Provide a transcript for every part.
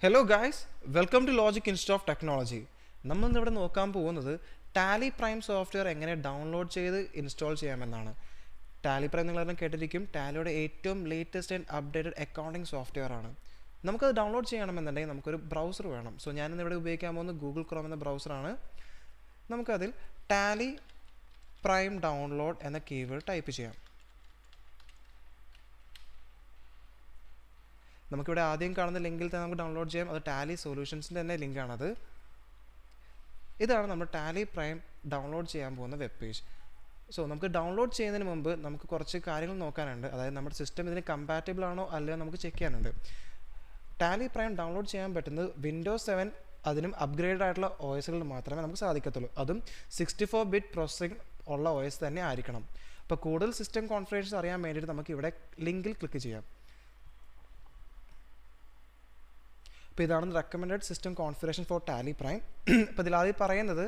Hello guys, welcome to Logic Institute of Technology. നമ്മൾ ഇന്നിവിടെ നോക്കാൻ പോകുന്നത് ടാലി പ്രൈം സോഫ്റ്റ്വെയർ എങ്ങനെ ഡൗൺലോഡ് ചെയ്ത് ഇൻസ്റ്റാൾ ചെയ്യാമെന്നാണ്. ടാലി പ്രൈം നിങ്ങളെല്ലാം കേട്ടിരിക്കും, ടാലിയുടെ ഏറ്റവും latest and updated accounting software ആണ്. നമുക്കത് ഡൗൺലോഡ് ചെയ്യണമെന്നുണ്ടെങ്കിൽ നമുക്കൊരു ബ്രൗസർ വേണം. സോ ഞാനിന്നിവിടെ ഉപയോഗിക്കാൻ പോകുന്നത് ഗൂഗിൾ ക്രോം എന്ന ബ്രൗസറാണ്. നമുക്കതിൽ ടാലി പ്രൈം ഡൗൺലോഡ് എന്ന കീവേഡ് ടൈപ്പ് ചെയ്യാം. നമുക്കിവിടെ ആദ്യം കാണുന്ന ലിങ്കിൽ തന്നെ നമുക്ക് ഡൗൺലോഡ് ചെയ്യാം. അത് ടാലി സൊല്യൂഷൻസിൻ്റെ തന്നെ ലിങ്കാണത്. ഇതാണ് നമ്മൾ ടാലി പ്രൈം ഡൗൺലോഡ് ചെയ്യാൻ പോകുന്ന വെബ് പേജ്. സോ നമുക്ക് ഡൗൺലോഡ് ചെയ്യുന്നതിന് മുമ്പ് നമുക്ക് കുറച്ച് കാര്യങ്ങൾ നോക്കാനുണ്ട്. അതായത് നമ്മുടെ സിസ്റ്റം ഇതിന് കമ്പാറ്റബിൾ ആണോ അല്ലയോ നമുക്ക് ചെക്ക് ചെയ്യാനുണ്ട്. ടാലി പ്രൈം ഡൗൺലോഡ് ചെയ്യാൻ പറ്റുന്നത് വിൻഡോസ് 7 അതിനും അപ്ഗ്രേഡ് ആയിട്ടുള്ള OSകൾ മാത്രമേ നമുക്ക് സാധിക്കത്തുള്ളൂ. അതും 64-bit പ്രോസസ്സിംഗ് ഉള്ള OS തന്നെ ആയിരിക്കണം. അപ്പോൾ കൂടുതൽ സിസ്റ്റം കോൺഫിഗറേഷൻസ് അറിയാൻ വേണ്ടിയിട്ട് നമുക്ക് ഇവിടെ ലിങ്കിൽ ക്ലിക്ക് ചെയ്യാം. അപ്പോൾ ഇതാണ് recommended system configuration for Tally Prime. അപ്പോൾ ഇതിലാദ്യം പറയുന്നത്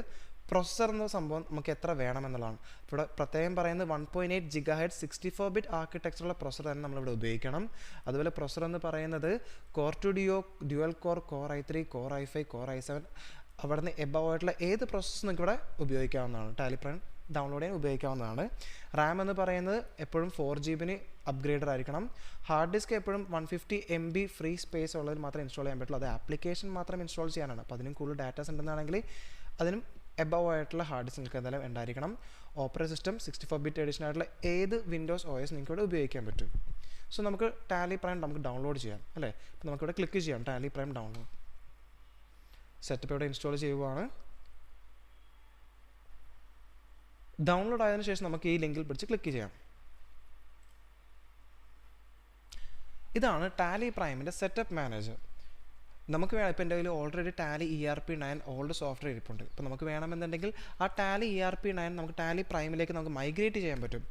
പ്രൊസസ്സർ എന്ന സംഭവം നമുക്ക് എത്ര വേണമെന്നുള്ളതാണ്. ഇവിടെ പ്രത്യേകം പറയുന്നത് 1.8 GHz 64-bit ആർക്കിടെക്ചറുള്ള പ്രൊസസ്സർ തന്നെ നമ്മളിവിടെ ഉപയോഗിക്കണം. അതുപോലെ പ്രൊസസ്സർ എന്ന് പറയുന്നത് core two dual core, core i3, core i5, core i7 അവിടെ നിന്ന് എബവ് ആയിട്ടുള്ള ഏത് പ്രോസസ്സ് നിങ്ങൾക്ക് ഇവിടെ ഉപയോഗിക്കാവുന്നതാണ്. ടാലി പ്രൈം ഡൗൺലോഡ് ചെയ്യാൻ ഉപയോഗിക്കാവുന്നതാണ്. റാം എന്ന് പറയുന്നത് എപ്പോഴും 4GB അപ്ഗ്രേഡർ ആയിരിക്കണം. ഹാർഡ് ഡിസ്ക് എപ്പോഴും 150 MB ഫ്രീ സ്പേസ് ഉള്ളതിൽ മാത്രമേ ഇൻസ്റ്റാൾ ചെയ്യാൻ പറ്റുള്ളൂ. അത് ആപ്ലിക്കേഷൻ മാത്രം ഇൻസ്റ്റാൾ ചെയ്യാനാണ്. അപ്പോൾ അതിനും കൂടുതൽ ഡാറ്റാസ് ഉണ്ടെന്നാണെങ്കിൽ അതിനും എബവ് ആയിട്ടുള്ള ഹാർഡ് ഡിസ്ക് നിങ്ങൾക്ക് എന്തായാലും ഉണ്ടായിരിക്കണം. ഓപ്പറേറ്റിംഗ് സിസ്റ്റം 64-bit എഡിഷൻ ആയിട്ടുള്ള ഏത് വിൻഡോസ് OS നിങ്ങൾക്ക് ഇവിടെ ഉപയോഗിക്കാൻ പറ്റും. സോ നമുക്ക് ടാലി പ്രൈം നമുക്ക് ഡൗൺലോഡ് ചെയ്യാം അല്ലേ. അപ്പോൾ നമുക്കിവിടെ ക്ലിക്ക് ചെയ്യാം ടാലി പ്രൈം ഡൗൺലോഡ്. സെറ്റപ്പ് ഇവിടെ ഇൻസ്റ്റാൾ ചെയ്യുവാണ്. ഡൗൺലോഡ് ആയതിനു ശേഷം നമുക്ക് ഈ ലിങ്കിൽ പിടിച്ച് ക്ലിക്ക് ചെയ്യാം. ഇതാണ് ടാലി പ്രൈമിൻ്റെ സെറ്റപ്പ് മാനേജർ. നമുക്ക് വേണം, ഇപ്പോൾ എൻ്റെ കയ്യിൽ already Tally ERP9 old software ഇരിപ്പുണ്ട്. ഇപ്പോൾ നമുക്ക് വേണമെന്നുണ്ടെങ്കിൽ ആ ടാലി ERP9 നമുക്ക് ടാലി പ്രൈമിലേക്ക് നമുക്ക് മൈഗ്രേറ്റ് ചെയ്യാൻ പറ്റും.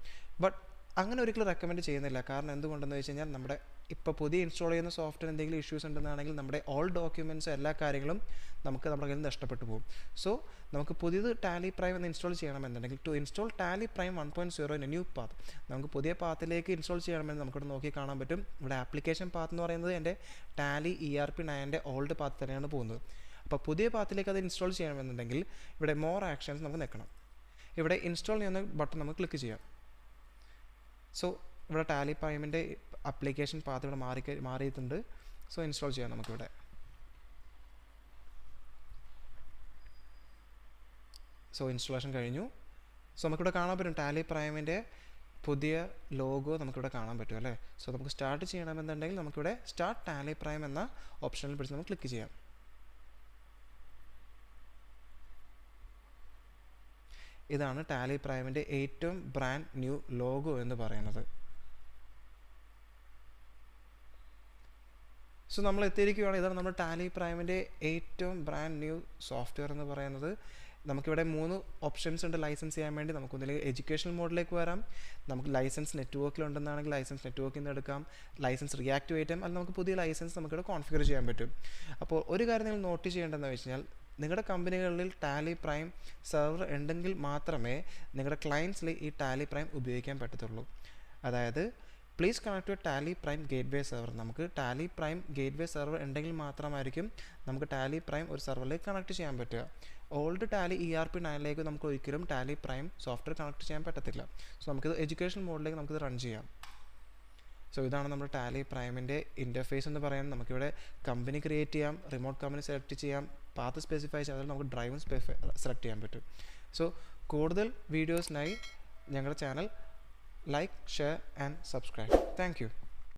ബട്ട് അങ്ങനെ ഒരിക്കലും റെക്കമെൻഡ് ചെയ്യുന്നില്ല. കാരണം എന്തുകൊണ്ടെന്ന് വെച്ച് കഴിഞ്ഞാൽ നമ്മുടെ ഇപ്പോൾ പുതിയ ഇൻസ്റ്റാൾ ചെയ്യുന്ന സോഫ്റ്റ്വെയർ എന്തെങ്കിലും ഇഷ്യൂസ് ഉണ്ടെന്നാണെങ്കിൽ നമ്മുടെ ഓൾ ഡോക്യുമെൻറ്റ്സ് എല്ലാ കാര്യങ്ങളും നമുക്ക് നമ്മുടെ കയ്യിൽ നിന്ന് നഷ്ടപ്പെട്ടു പോകും. സോ നമുക്ക് പുതിയത് ടാലി പ്രൈം എന്ന് ഇൻസ്റ്റാൾ ചെയ്യണമെന്നുണ്ടെങ്കിൽ to install Tally Prime 1.0 in a new path, നമുക്ക് പുതിയ പാത്തിലേക്ക് ഇൻസ്റ്റാൾ ചെയ്യണമെന്ന് നമുക്കിവിടെ നോക്കി കാണാൻ പറ്റും. ഇവിടെ ആപ്ലിക്കേഷൻ പാത്ത് എന്ന് പറയുന്നത് എൻ്റെ ടാലി ERP9 ഓൾഡ് പാത്ത് തന്നെയാണ് പോകുന്നത്. അപ്പോൾ പുതിയ പാത്തിലേക്ക് അത് ഇൻസ്റ്റാൾ ചെയ്യണമെന്നുണ്ടെങ്കിൽ ഇവിടെ മോർ ആക്ഷൻസ് നമുക്ക് നിൽക്കണം. ഇവിടെ ഇൻസ്റ്റാൾ ചെയ്യുന്ന ബട്ടൺ നമുക്ക് ക്ലിക്ക് ചെയ്യാം. സോ ഇവിടെ ടാലി പ്രൈമിൻ്റെ ആപ്ലിക്കേഷൻ പാത്ത് ഇവിടെ മാറിയിട്ടുണ്ട്. സോ ഇൻസ്റ്റാൾ ചെയ്യാം നമുക്കിവിടെ. സോ ഇൻസ്റ്റാളേഷൻ കഴിഞ്ഞു. സോ നമുക്കിവിടെ കാണാൻ പറ്റും ടാലി പ്രൈമിൻ്റെ പുതിയ ലോഗോ നമുക്കിവിടെ കാണാൻ പറ്റും അല്ലേ. സോ നമുക്ക് സ്റ്റാർട്ട് ചെയ്യണമെന്നുണ്ടെങ്കിൽ നമുക്കിവിടെ സ്റ്റാർട്ട് ടാലി പ്രൈം എന്ന ഓപ്ഷനിൽ പിടിച്ച് നമുക്ക് ക്ലിക്ക് ചെയ്യാം. ഇതാണ് ടാലി പ്രൈമിൻ്റെ ഏറ്റവും ബ്രാൻഡ് ന്യൂ ലോഗോ എന്ന് പറയുന്നത്. സോ നമ്മൾ എത്തിയിരിക്കുകയാണ്. ഇതാണ് നമ്മുടെ ടാലി പ്രൈമിൻ്റെ ഏറ്റവും ബ്രാൻഡ് ന്യൂ സോഫ്റ്റ്വെയർ എന്ന് പറയുന്നത്. നമുക്കിവിടെ 3 ഓപ്ഷൻസ് ഉണ്ട് ലൈസൻസ് ചെയ്യാൻ വേണ്ടി. നമുക്കൊന്നിൽ എഡ്യൂക്കേഷണൽ മോഡിലേക്ക് വരാം, നമുക്ക് ലൈസൻസ് നെറ്റ്വർക്കിലുണ്ടെന്നാണെങ്കിൽ ലൈസൻസ് നെറ്റ്വർക്കിൽ നിന്ന് എടുക്കാം, ലൈസൻസ് റീആക്ടിവേറ്റ് ചെയ്യാം, അല്ലെങ്കിൽ നമുക്ക് പുതിയ ലൈസൻസ് നമുക്കിവിടെ കോൺഫിഗർ ചെയ്യാൻ പറ്റും. അപ്പോൾ ഒരു കാര്യം നിങ്ങൾ നോട്ട് ചെയ്യേണ്ടതെന്ന് വെച്ച് കഴിഞ്ഞാൽ നിങ്ങളുടെ കമ്പനികളിൽ ടാലി പ്രൈം സെർവർ ഉണ്ടെങ്കിൽ മാത്രമേ നിങ്ങളുടെ ക്ലയൻറ്റ്സിൽ ഈ ടാലി പ്രൈം ഉപയോഗിക്കാൻ പറ്റത്തുള്ളൂ. അതായത് please connect to Tally Prime gateway server. നമുക്ക് ടാലി പ്രൈം ഗേറ്റ്വേ സെർവർ ഉണ്ടെങ്കിൽ മാത്രമായിരിക്കും നമുക്ക് ടാലി പ്രൈം ഒരു സെർവറിലേക്ക് കണക്ട് ചെയ്യാൻ പറ്റുക. ഓൾഡ് ടാലി ERP9 നമുക്ക് ഒരിക്കലും ടാലി പ്രൈം സോഫ്റ്റ്വെയർ കണക്ട് ചെയ്യാൻ പറ്റത്തില്ല. സോ നമുക്കിത് എഡ്യൂക്കേഷൻ മോഡിലേക്ക് നമുക്കിത് റൺ ചെയ്യാം. സോ ഇതാണ് നമ്മുടെ ടാലി പ്രൈമിൻ്റെ ഇൻ്റർഫേസ് എന്ന് പറയുന്നത്. നമുക്കിവിടെ കമ്പനി ക്രിയേറ്റ് ചെയ്യാം, റിമോട്ട് കമ്പനി സെലക്ട് ചെയ്യാം, പാത്ത് സ്പെസിഫൈ ചെയ്യാം, നമുക്ക് ഡ്രൈവും സെലക്ട് ചെയ്യാൻ പറ്റും. സോ കൂടുതൽ വീഡിയോസിനായി ഞങ്ങളുടെ channel like, share and subscribe. Thank you.